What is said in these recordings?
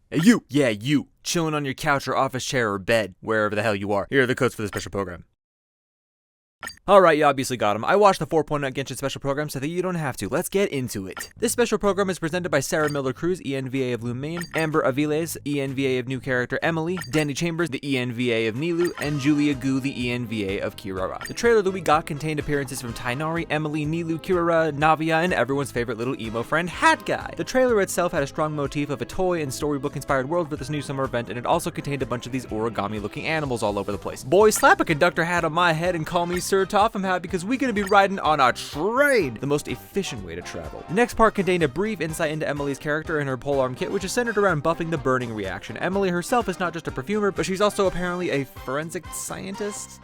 Hey you! Yeah, you! Chilling on your couch or office chair or bed, wherever the hell you are. Here are the codes for the special program. Alright, you obviously got him. I watched the 4.0 Genshin special program so that you don't have to. Let's get into it. This special program is presented by Sarah Miller-Cruz, ENVA of Lumaine, Amber Aviles, ENVA of new character Emily, Danny Chambers, the ENVA of Nilou, and Julia Gu, the ENVA of Kirara. The trailer that we got contained appearances from Tainari, Emily, Nilou, Kirara, Navia, and everyone's favorite little emo friend, Hat Guy. The trailer itself had a strong motif of a toy and storybook-inspired world for this new summer event, and it also contained a bunch of these origami-looking animals all over the place. Boy, slap a conductor hat on my head and call me Sir Topham Hat, because we're gonna be riding on a train, the most efficient way to travel. The next part contained a brief insight into Emily's character and her polearm kit, which is centered around buffing the burning reaction. Emily herself is not just a perfumer, but she's also apparently a forensic scientist.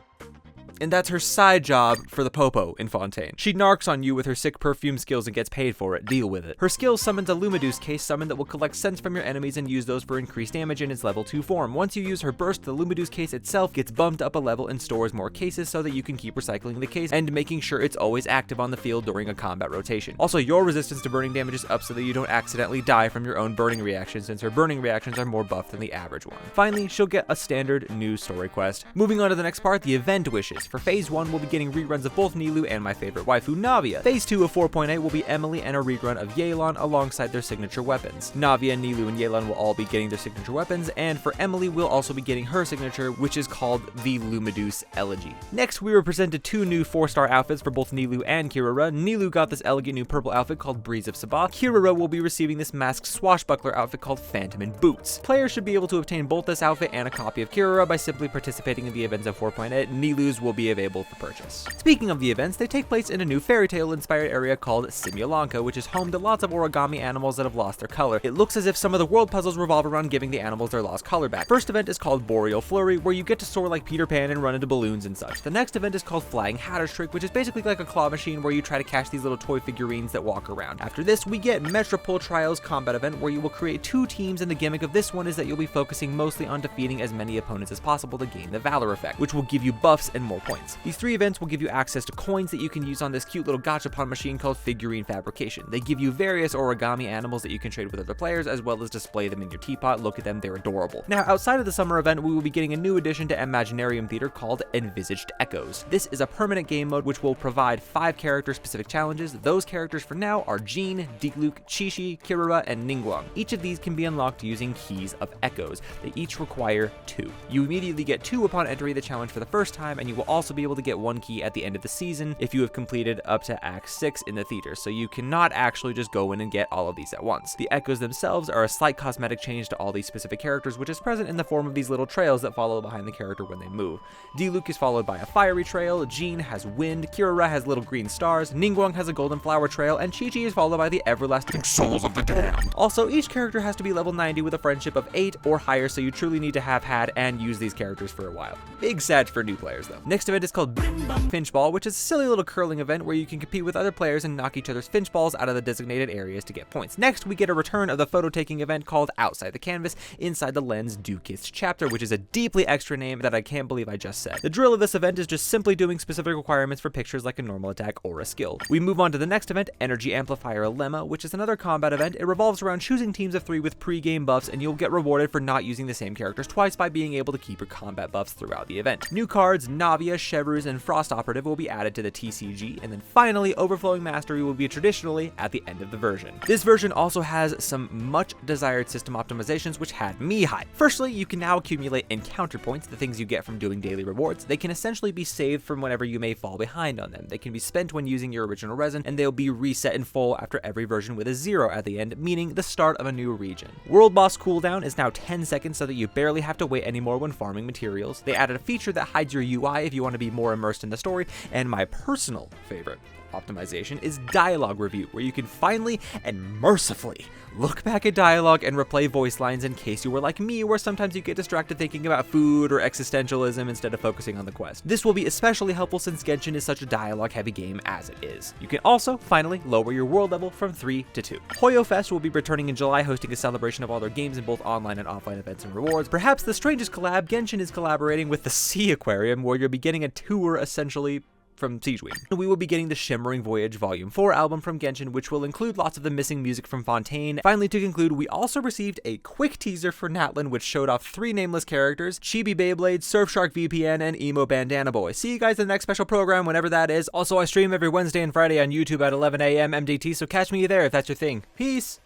And that's her side job for the Popo in Fontaine. She narcs on you with her sick perfume skills and gets paid for it. Deal with it. Her skill summons a Lumiduce case summon that will collect scents from your enemies and use those for increased damage in its level 2 form. Once you use her burst, the Lumiduce case itself gets bumped up a level and stores more cases so that you can keep recycling the case and making sure it's always active on the field during a combat rotation. Also, your resistance to burning damage is up so that you don't accidentally die from your own burning reaction, since her burning reactions are more buffed than the average one. Finally, she'll get a standard new story quest. Moving on to the next part, the event wishes. For phase 1, we'll be getting reruns of both Nilou and my favorite waifu, Navia. Phase 2 of 4.8 will be Emily and a rerun of Yelan alongside their signature weapons. Navia, Nilou, and Yelan will all be getting their signature weapons, and for Emily, we'll also be getting her signature, which is called the Lumiduce Elegy. Next, we were presented 2 new 4-star outfits for both Nilou and Kirara. Nilou got this elegant new purple outfit called Breeze of Sabah. Kirara will be receiving this masked swashbuckler outfit called Phantom in Boots. Players should be able to obtain both this outfit and a copy of Kirara by simply participating in the events of 4.8. Nilou's will be available for purchase. Speaking of the events, they take place in a new fairy tale inspired area called Simulanka, which is home to lots of origami animals that have lost their color. It looks as if some of the world puzzles revolve around giving the animals their lost color back. First event is called Boreal Flurry, where you get to soar like Peter Pan and run into balloons and such. The next event is called Flying Hatter's Trick, which is basically like a claw machine where you try to catch these little toy figurines that walk around. After this, we get Metropole Trials Combat event, where you will create 2 teams, and the gimmick of this one is that you'll be focusing mostly on defeating as many opponents as possible to gain the Valor effect, which will give you buffs and more points. These 3 events will give you access to coins that you can use on this cute little gachapon machine called Figurine Fabrication. They give you various origami animals that you can trade with other players, as well as display them in your teapot. Look at them, they're adorable. Now, outside of the summer event, we will be getting a new addition to Imaginarium Theater called Envisaged Echoes. This is a permanent game mode which will provide 5 character-specific challenges. Those characters for now are Jean, Digluk, Chishi, Kirara, and Ningguang. Each of these can be unlocked using Keys of Echoes. They each require 2. You immediately get 2 upon entering the challenge for the first time, and you will also be able to get 1 key at the end of the season if you have completed up to Act 6 in the theater, so you cannot actually just go in and get all of these at once. The echoes themselves are a slight cosmetic change to all these specific characters, which is present in the form of these little trails that follow behind the character when they move. Diluc is followed by a fiery trail, Jean has wind, Kirara has little green stars, Ningguang has a golden flower trail, and Chi-Chi is followed by the everlasting souls of the damned. Also, each character has to be level 90 with a friendship of 8 or higher, so you truly need to have had and use these characters for a while. Big sad for new players though. Next event is called Finchball, which is a silly little curling event where you can compete with other players and knock each other's finch balls out of the designated areas to get points. Next, we get a return of the photo taking event called Outside the Canvas, Inside the Lens Dukist Chapter, which is a deeply extra name that I can't believe I just said. The drill of this event is just simply doing specific requirements for pictures like a normal attack or a skill. We move on to the next event, Energy Amplifier Lemma, which is another combat event. It revolves around choosing teams of 3 with pre-game buffs, and you'll get rewarded for not using the same characters twice by being able to keep your combat buffs throughout the event. New cards, Navia, Chevreuse, and Frost Operative will be added to the TCG, and then finally, Overflowing Mastery will be traditionally at the end of the version. This version also has some much desired system optimizations which had me hyped. Firstly, you can now accumulate encounter points, the things you get from doing daily rewards. They can essentially be saved from whenever you may fall behind on them. They can be spent when using your original resin, and they'll be reset in full after every version with a 0 at the end, meaning the start of a new region. World Boss cooldown is now 10 seconds so that you barely have to wait anymore when farming materials. They added a feature that hides your UI if you want to be more immersed in the story, and my personal favorite optimization is dialogue review, where you can finally and mercifully look back at dialogue and replay voice lines in case you were like me, where sometimes you get distracted thinking about food or existentialism instead of focusing on the quest. This will be especially helpful since Genshin is such a dialogue-heavy game as it is. You can also finally lower your world level from 3 to 2. Hoyo Fest will be returning in July, hosting a celebration of all their games in both online and offline events and rewards. Perhaps the strangest collab, Genshin is collaborating with the Sea Aquarium, where you'll be getting a tour essentially from Siegeweed. We will be getting the Shimmering Voyage Volume 4 album from Genshin, which will include lots of the missing music from Fontaine. Finally, to conclude, we also received a quick teaser for Natlan, which showed off 3 nameless characters: Chibi Beyblade, Surfshark VPN, and Emo Bandana Boy. See you guys in the next special program, whenever that is. Also, I stream every Wednesday and Friday on YouTube at 11 a.m. MDT, so catch me there if that's your thing. Peace!